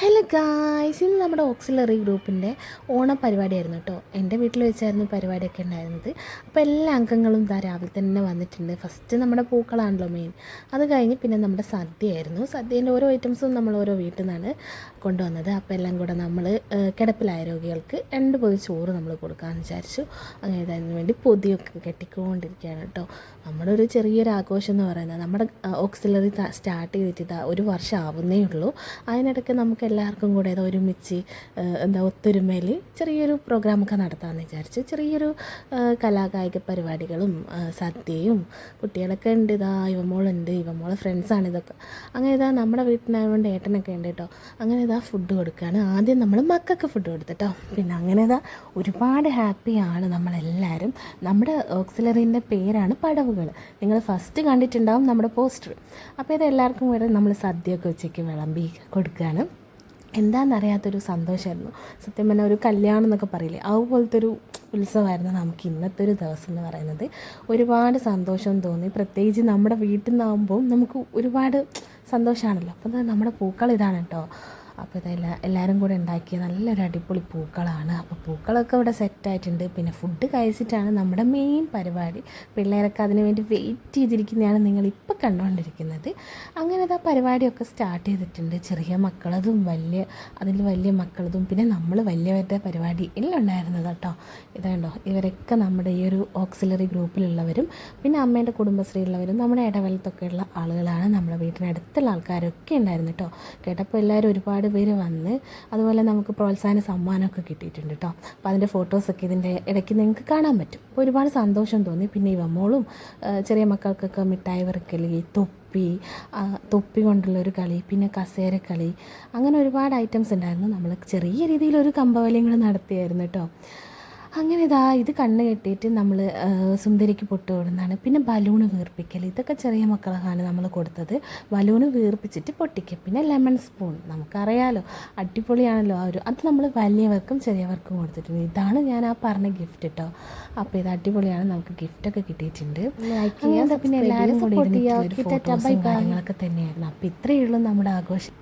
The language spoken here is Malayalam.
ഹലോ ഗായ്സ്, ഇന്ന് നമ്മുടെ ഓക്സിലറി ഗ്രൂപ്പിൻ്റെ പരിപാടിയായിരുന്നു കേട്ടോ. എൻ്റെ വീട്ടിൽ വെച്ചായിരുന്നു പരിപാടിയൊക്കെ ഉണ്ടായിരുന്നത്. അപ്പോൾ എല്ലാ അംഗങ്ങളും രാവിലെ തന്നെ വന്നിട്ടുണ്ട്. ഫസ്റ്റ് നമ്മുടെ പൂക്കളാണല്ലോ മെയിൻ. അത് കഴിഞ്ഞ് പിന്നെ നമ്മുടെ സദ്യയായിരുന്നു. സദ്യേൻ്റെ ഓരോ ഐറ്റംസും നമ്മൾ ഓരോ വീട്ടിൽ നിന്നാണ് കൊണ്ടുവന്നത്. അപ്പോൾ എല്ലാം കൂടെ നമ്മൾ കിടപ്പിലായ രോഗികൾക്ക് 2 പൊതി ചോറ് നമ്മൾ കൊടുക്കാമെന്ന് വിചാരിച്ചു. അങ്ങനെ അതിന് വേണ്ടി പൊതിയൊക്കെ കെട്ടിക്കൊണ്ടിരിക്കുകയാണ് കേട്ടോ. നമ്മുടെ ഒരു ചെറിയൊരു ആഘോഷം എന്ന് പറയുന്നത് നമ്മുടെ ഓക്സിലറി സ്റ്റാർട്ട് ചെയ്തിട്ട് ഒരു വർഷം ആവുന്നേ ഉള്ളൂ. അതിനിടയ്ക്ക് നമുക്ക് എല്ലാവർക്കും കൂടെ ഒരുമിച്ച് ഒത്തൊരുമയിൽ ചെറിയൊരു പ്രോഗ്രാമൊക്കെ നടത്താമെന്ന് വിചാരിച്ചു. ചെറിയൊരു കലാകായിക പരിപാടികളും സദ്യയും കുട്ടികളൊക്കെ ഉണ്ട്. ഇവമോളുണ്ട്, ഇവമോളെ ഫ്രണ്ട്സാണ് ഇതൊക്കെ. അങ്ങനെ നമ്മുടെ വീട്ടിനായതുകൊണ്ട് ഏട്ടനൊക്കെ ഉണ്ട് കേട്ടോ. അങ്ങനെ ഫുഡ് കൊടുക്കുകയാണ്. ആദ്യം നമ്മൾ മക്കൾക്ക് ഫുഡ് കൊടുത്തിട്ടോ. പിന്നെ അങ്ങനെ ഒരുപാട് ഹാപ്പിയാണ് നമ്മളെല്ലാവരും. നമ്മുടെ ഓക്സിലറിൻ്റെ പേരാണ് പടവുകൾ. നിങ്ങൾ ഫസ്റ്റ് കണ്ടിട്ടുണ്ടാവും നമ്മുടെ പോസ്റ്റർ. അപ്പോൾ ഇത് എല്ലാവർക്കും കൂടെ നമ്മൾ സദ്യയൊക്കെ ഉച്ചയ്ക്ക് വിളമ്പി കൊടുക്കുകയാണ്. എന്താണെന്നറിയാത്തൊരു സന്തോഷമായിരുന്നു. സത്യം പറഞ്ഞാൽ ഒരു കല്യാണം എന്നൊക്കെ പറയില്ലേ, അതുപോലത്തെ ഒരു ഉത്സവമായിരുന്നു നമുക്ക് ഇന്നത്തെ ഒരു ദിവസം എന്ന് പറയുന്നത്. ഒരുപാട് സന്തോഷം തോന്നി. പ്രത്യേകിച്ച് നമ്മുടെ വീട്ടിൽ നിന്നാകുമ്പോൾ നമുക്ക് ഒരുപാട് സന്തോഷമാണല്ലോ. അപ്പോൾ നമ്മുടെ പൂക്കൾ ഇതാണ് കേട്ടോ. അപ്പോൾ ഇതെല്ലാം എല്ലാവരും കൂടെ ഉണ്ടാക്കിയ നല്ലൊരു അടിപൊളി പൂക്കളാണ്. അപ്പോൾ പൂക്കളൊക്കെ ഇവിടെ സെറ്റായിട്ടുണ്ട്. പിന്നെ ഫുഡ് കഴിച്ചിട്ടാണ് നമ്മുടെ മെയിൻ പരിപാടി. പിള്ളേരൊക്കെ അതിന് വേണ്ടി വെയിറ്റ് ചെയ്തിരിക്കുന്നതാണ് നിങ്ങളിപ്പോൾ കണ്ടുകൊണ്ടിരിക്കുന്നത്. അങ്ങനെ പരിപാടിയൊക്കെ സ്റ്റാർട്ട് ചെയ്തിട്ടുണ്ട്. ചെറിയ മക്കളതും വലിയ മക്കളതും പിന്നെ നമ്മൾ വലിയവരുടെ പരിപാടി എല്ലാം ഉണ്ടായിരുന്നത് കേട്ടോ. ഇതുണ്ടോ, ഇവരൊക്കെ നമ്മുടെ ഈ ഒരു ഓക്സിലറി ഗ്രൂപ്പിലുള്ളവരും പിന്നെ അമ്മേൻ്റെ കുടുംബശ്രീയുള്ളവരും നമ്മുടെ ഇടവലത്തൊക്കെയുള്ള ആളുകളാണ്. നമ്മുടെ വീട്ടിനടുത്തുള്ള ആൾക്കാരൊക്കെ ഉണ്ടായിരുന്നു കേട്ടോ. കേട്ടപ്പോൾ എല്ലാവരും ഒരുപാട് പേര് വന്ന്, അതുപോലെ നമുക്ക് പ്രോത്സാഹന സമ്മാനമൊക്കെ കിട്ടിയിട്ടുണ്ട് കേട്ടോ. അപ്പോൾ അതിൻ്റെ ഫോട്ടോസൊക്കെ ഇതിൻ്റെ ഇടയ്ക്ക് നിങ്ങൾക്ക് കാണാൻ പറ്റും. അപ്പോൾ ഒരുപാട് സന്തോഷം തോന്നി. പിന്നെ ഇവമോളും ചെറിയ മക്കൾക്കൊക്കെ മിഠായി വറുക്കൽ, തൊപ്പി കൊണ്ടുള്ളൊരു കളി, പിന്നെ കസേരക്കളി, അങ്ങനെ ഒരുപാട് ഐറ്റംസ് ഉണ്ടായിരുന്നു. നമ്മൾ ചെറിയ രീതിയിലൊരു കമ്പവലിയും കൂടെ നടത്തിയായിരുന്നു കേട്ടോ. അങ്ങനെ ഇത് കണ്ണ് കെട്ടിയിട്ട് നമ്മൾ സുന്ദരിക്ക് പൊട്ട് കൊടുക്കുന്നതാണ്. പിന്നെ ബലൂണ് വീർപ്പിക്കൽ, ഇതൊക്കെ ചെറിയ മക്കളാണ് നമ്മൾ കൊടുത്തത്. ബലൂണ് വീർപ്പിച്ചിട്ട് പൊട്ടിക്കുക. പിന്നെ ലെമൺ സ്പൂൺ, നമുക്കറിയാലോ അടിപൊളിയാണല്ലോ അത് നമ്മൾ വലിയവർക്കും ചെറിയവർക്കും കൊടുത്തിട്ടുണ്ട്. ഇതാണ് ഞാൻ പറഞ്ഞ ഗിഫ്റ്റ് കേട്ടോ. അപ്പോൾ ഇത് അടിപൊളിയാണ്. നമുക്ക് ഗിഫ്റ്റൊക്കെ കിട്ടിയിട്ടുണ്ട്. പിന്നെ എല്ലാവരും കൂടി കാര്യങ്ങളൊക്കെ തന്നെയായിരുന്നു. അപ്പോൾ ഇത്രയേ ഉള്ളൂ നമ്മുടെ ആഘോഷം.